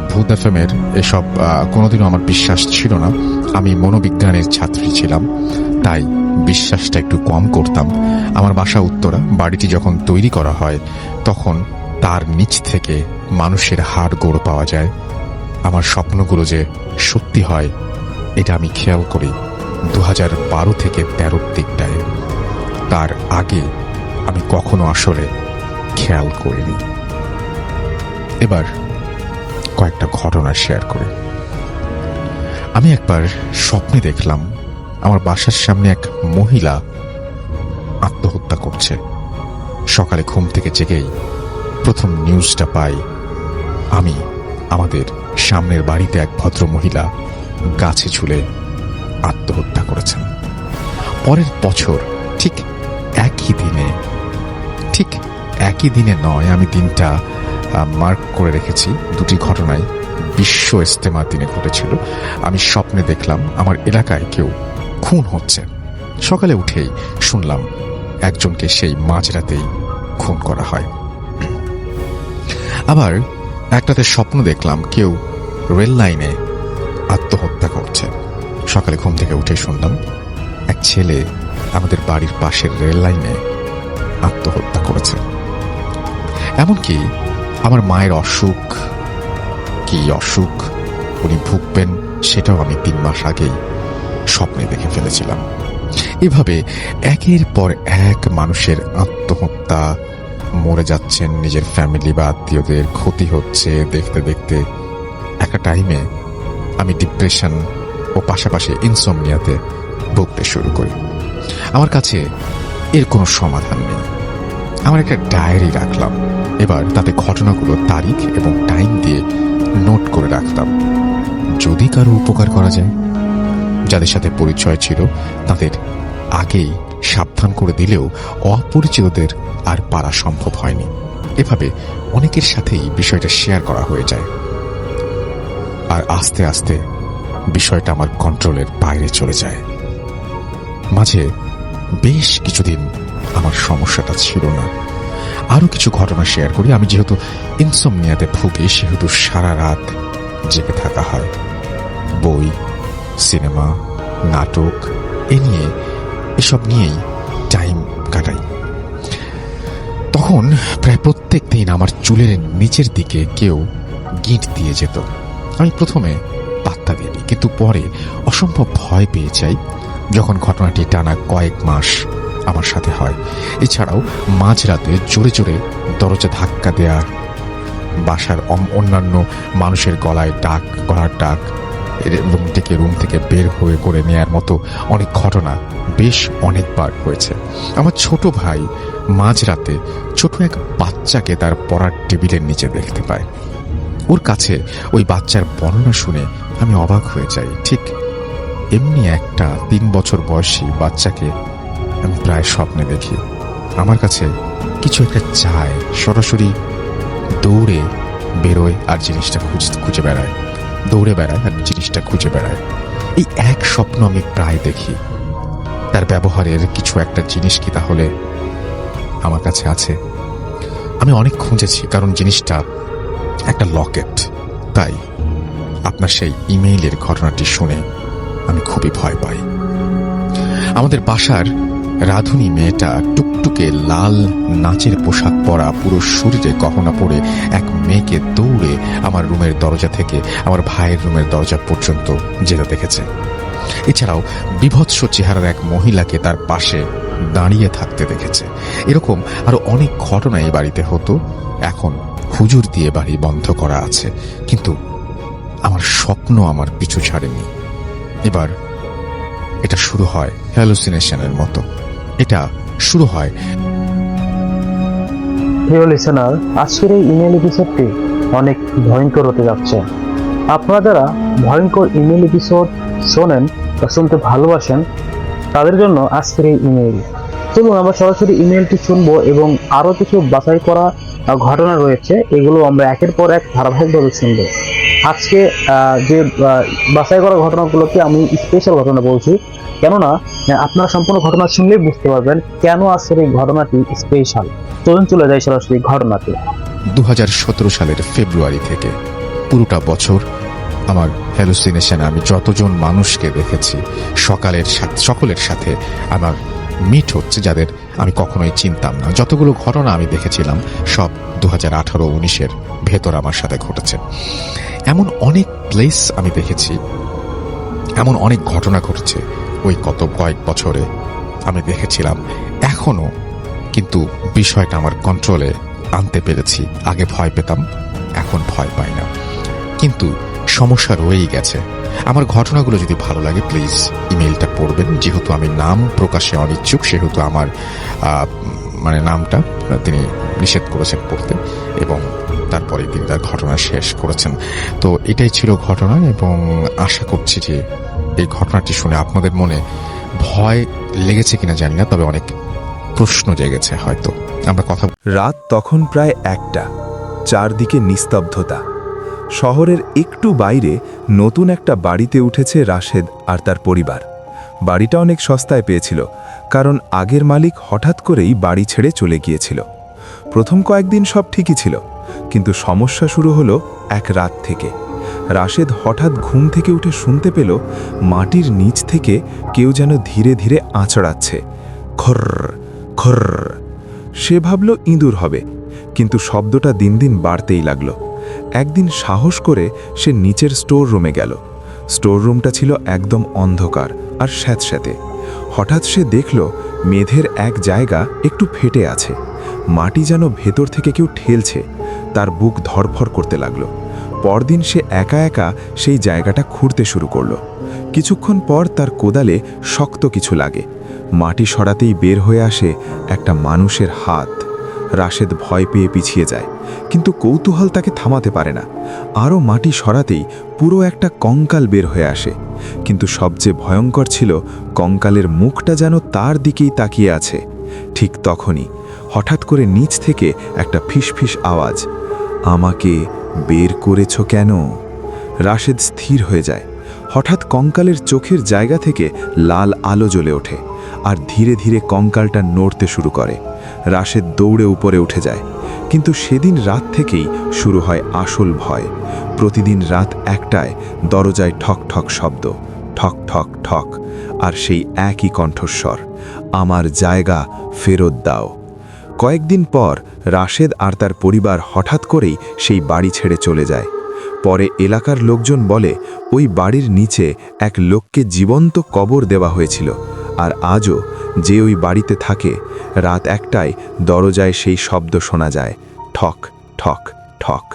ভূত এফএমের এসব কোনোদিনও আমার বিশ্বাস ছিল না। আমি মনোবিজ্ঞানের ছাত্রী ছিলাম, তাই বিশ্বাসটা একটু কম করতাম। আমার বাসা উত্তরা। বাড়িটি যখন তৈরি করা হয় তখন তার নিচ থেকে মানুষের হাড় গোড় পাওয়া যায়। আমার স্বপ্নগুলো যে সত্যি হয় এটা আমি খেয়াল করি 2012 থেকে 13 দিকটায়। তার আগে আমি কখনো আসলে খেয়াল করিনি। এবার কয়েকটা ঘটনা শেয়ার করি। আমি একবার স্বপ্নে দেখলাম আমার বাসার সামনে এক মহিলা আত্মহত্যা করছে। সকালে ঘুম থেকে জেগেই প্রথম নিউজটা পাই আমি আমাদের সামনের বাড়িতে এক ভদ্র মহিলা গাছে ঝুলে আত্মহত্যা করেছেন। পরের বছর ঠিক একই দিনে নয়, আমি দিনটা মার্ক করে রেখেছি। দুটি ঘটনায় বিশ্ব ইজতেমার দিনে ঘটেছিল। আমি স্বপ্নে দেখলাম আমার এলাকায় কেউ খুন হচ্ছে। সকালে উঠেই শুনলাম একজনকে সেই মাঝরাতেই খুন করা হয়। আবার একটাতে স্বপ্ন দেখলাম কেউ রেল লাইনে আত্মহত্যা করছে। সকালে ঘুম থেকে উঠে শুনলাম এক ছেলে আমাদের বাড়ির পাশের রেল লাইনে আত্মহত্যা করেছে। এমনকি আমার মায়ের কি অসুখ উনি ভুগবেন সেটাও আমি 3 মাস আগেই স্বপ্নে দেখে ফেলেছিলাম। এভাবে একের পর এক মানুষের আত্মহত্যা, মরে যাচ্ছেন নিজের ফ্যামিলি বা আত্মীয়দের, ক্ষতি হচ্ছে দেখতে দেখতে একটা টাইমে আমি ডিপ্রেশন ও পাশাপাশি ইনসোমনিয়াতে ভুগতে শুরু করি। আমার কাছে এর কোনো সমাধান নেই। আমার একটা ডায়েরি রাখলাম। এবার তাতে ঘটনাগুলো তারিখ এবং টাইম দিয়ে নোট করে রাখতাম। যদি কারো উপকার করা যায়, যাদের সাথে পরিচয় ছিল তাদের আগেই সাবধান করে দিলেও অপরিচিতদের আর পারা সম্ভব হয়নি। এভাবে অনেকের সাথেই বিষয়টা শেয়ার করা হয়ে যায়। আর আস্তে আস্তে বিষয়টা আমার কন্ট্রোলের বাইরে চলে যায়। মাঝে বেশ কিছুদিন আমার সমস্যাটা ছিল না। আরো কিছু ঘটনা শেয়ার করি। আমি যেহেতু ইনসোমনিয়াতে ভুগি সেহেতু সারা রাত জেগে থাকা হয়। বই, সিনেমা, নাটক এসব নিয়েই টাইম কাটাই। তখন প্রায় প্রত্যেক দিন আমার চুলের নিচের দিকে কেউ গিঁট দিয়ে যেত। আমি প্রথমে পাত্তা দিইনি, কিন্তু পরে অসম্ভব ভয় পেয়ে যাই যখন ঘটনাটি টানা কয়েক মাস আমার সাথে হয়। এছাড়াও মাঝরাতে জোরে জোরে দরজা ধাক্কা দেয়া, বাসার অন্যান্য মানুষের গলার ডাক, রুম থেকে বের হয়ে করে নেয়ার মতো অনেক ঘটনা বেশ অনেকবার হয়েছে। আমার ছোট ভাই মাঝরাতে ছোট এক বাচ্চাকে তার পড়ার টেবিলের নিচে দেখতে পায়। ওর কাছে ওই বাচ্চার বর্ণনা শুনে আমি অবাক হয়ে যাই। ঠিক এমনি একটা 3 বছর বয়সী বাচ্চাকে আমি প্রায় স্বপ্নে দেখি। আমার কাছে কিছু একটা চায়, সরাসরি দৌড়ে বেরোয় আর জিনিসটা খুঁজে বেড়ায়, এই এক স্বপ্ন আমি প্রায় দেখি। তার ব্যবহারের কিছু একটা জিনিস কি তাহলে আমার কাছে আছে? আমি অনেক খুঁজেছি, কারণ জিনিসটা একটা লকেট। তাই আপনার সেই ইমেইলের ঘটনাটি শুনে আমি খুবই ভয় পাই। আমাদের বাসার রাধুনী মেয়েটা টুকটুকে লাল নাচের পোশাক পরা, পুরো শরীরে গহনা পরে এক মেয়েকে দৌড়ে আমার রুমের দরজা থেকে আমার ভাইয়ের রুমের দরজা পর্যন্ত যেতে দেখেছে। এছাড়াও বিভৎস চেহারার এক মহিলাকে তার পাশে দাঁড়িয়ে থাকতে দেখেছে। এরকম আরো অনেক ঘটনা এই বাড়িতে হতো। এখন হুজুর দিয়ে বাড়ি বন্ধ করা আছে, কিন্তু আমার স্বপ্ন আমার পিছু ছাড়েনি। এবার এটা শুরু হয় হ্যালুসিনেশনের মতো। এটা শুরু হয়। প্রিয় লিসেনার, আজকের এই ইমেল এপিসোডটি অনেক ভয়ঙ্কর হতে যাচ্ছে। আপনারা যারা ভয়ঙ্কর ইমেল এপিসোড শোনেন বা শুনতে ভালোবাসেন তাদের জন্য আজকের এই ইমেল। চলুন আমরা সরাসরি ইমেলটি শুনবো এবং আরো কিছু বাছাই করা ঘটনা রয়েছে, এগুলো আমরা একের পর এক ধারাবাহিকভাবে শুনবো। আজকে যে বাছাই করা ঘটনাগুলোকে আমি স্পেশাল ঘটনা বলছি, কেননা আপনারা সম্পূর্ণ ঘটনা শুনলেই বুঝতে পারবেন কেন আজকের এই ঘটনাটি স্পেশাল। চলুন চলে যাই সরাসরি ঘটনাতে। 2017 সালের ফেব্রুয়ারি থেকে পুরোটা বছর আমার হ্যালুসিনেশনে আমি যতজন মানুষকে দেখেছি সকলের সাথে আমার মিট হচ্ছে, যাদের আমি কখনোই চিনতাম না। যতগুলো ঘটনা আমি দেখেছিলাম সব 2018-19-এর ভেতর আমার সাথে ঘটেছে। এমন অনেক প্লেস আমি দেখেছি, এমন অনেক ঘটনা ঘটেছে ওই কয়েক বছরে আমি দেখেছিলাম। এখনো কিন্তু বিষয়টা আমার কন্ট্রোলে আনতে পেরেছি। আগে ভয় পেতাম, এখন ভয় পাই না, কিন্তু সমস্যা রয়েই গেছে। আমার ঘটনাগুলো যদি ভালো লাগে প্লিজ ইমেইলটা পড়বেন। যেহেতু আমি নাম প্রকাশে অনিচ্ছুক, সেহেতু আমার নামটা তিনি নিষেধ করেছেন পড়তে, এবং তারপরে তিনি তার ঘটনা শেষ করেছেন। তো এটাই ছিল ঘটনা, এবং আশা করছি যে এই ঘটনাটি শুনে আপনাদের মনে ভয় লেগেছে কিনা জানি না, তবে অনেক প্রশ্ন জেগেছে হয়তো। আমরা কথা রাত তখন প্রায় 1টা, চারদিকে নিস্তব্ধতা। শহরের একটু বাইরে নতুন একটা বাড়িতে উঠেছে রাশেদ আর তার পরিবার। বাড়িটা অনেক সস্তায় পেয়েছিল, কারণ আগের মালিক হঠাৎ করেই বাড়ি ছেড়ে চলে গিয়েছিল। প্রথম কয়েকদিন সব ঠিকই ছিল, কিন্তু সমস্যা শুরু হলো এক রাত থেকে। রাশেদ হঠাৎ ঘুম থেকে উঠে শুনতে পেল মাটির নিচ থেকে কেউ যেন ধীরে ধীরে আঁচড়াচ্ছে, খর্র খর্র। সে ভাবল ইঁদুর হবে, কিন্তু শব্দটা দিন দিন বাড়তেই লাগলো। একদিন সাহস করে সে নিচের স্টোর রুমে গেল। স্টোর রুমটা ছিল একদম অন্ধকার আর স্যাঁতস্যাঁতে। হঠাৎ সে দেখল মেঝের এক জায়গা একটু ফেটে আছে, মাটি যেন ভেতর থেকে কেউ ঠেলছে। তার বুক ধড়ফড় করতে লাগলো। পরদিন সে একা একা সেই জায়গাটা খুঁড়তে শুরু করলো। কিছুক্ষণ পর তার কোদালে শক্ত কিছু লাগে। মাটি সরাতেই বের হয়ে আসে একটা মানুষের হাত। রাশেদ ভয় পেয়ে পিছিয়ে যায়, কিন্তু কৌতূহল তাকে থামাতে পারে না। আরও মাটি সরাতেই পুরো একটা কঙ্কাল বের হয়ে আসে, কিন্তু সবচেয়ে ভয়ঙ্কর ছিল কঙ্কালের মুখটা যেন তার দিকেই তাকিয়ে আছে। ঠিক তখনই হঠাৎ করে নিচ থেকে একটা ফিসফিস আওয়াজ, আমাকে বের করেছ কেন? রাশেদ স্থির হয়ে যায়। হঠাৎ কঙ্কালের চোখের জায়গা থেকে লাল আলো জ্বলে ওঠে, আর ধীরে ধীরে কঙ্কালটা নড়তে শুরু করে। রাশেদ দৌড়ে উপরে উঠে যায়, কিন্তু সেদিন রাত থেকেই শুরু হয় আসল ভয়। প্রতিদিন রাত 1টায় দরজায় ঠক ঠক শব্দ, ঠক ঠক ঠক, আর সেই একই কণ্ঠস্বর, আমার জায়গা ফেরত দাও। কয়েকদিন পর রাশেদ আর তার পরিবার হঠাৎ করেই সেই বাড়ি ছেড়ে চলে যায়। পরে এলাকার লোকজন বলে ওই বাড়ির নিচে এক লোককে জীবন্ত কবর দেওয়া হয়েছিল, আর আজও যে ওই বাড়িতে থাকে রাত 1টায় দরজায় সেই শব্দ শোনা যায়, ঠক ঠক ঠক।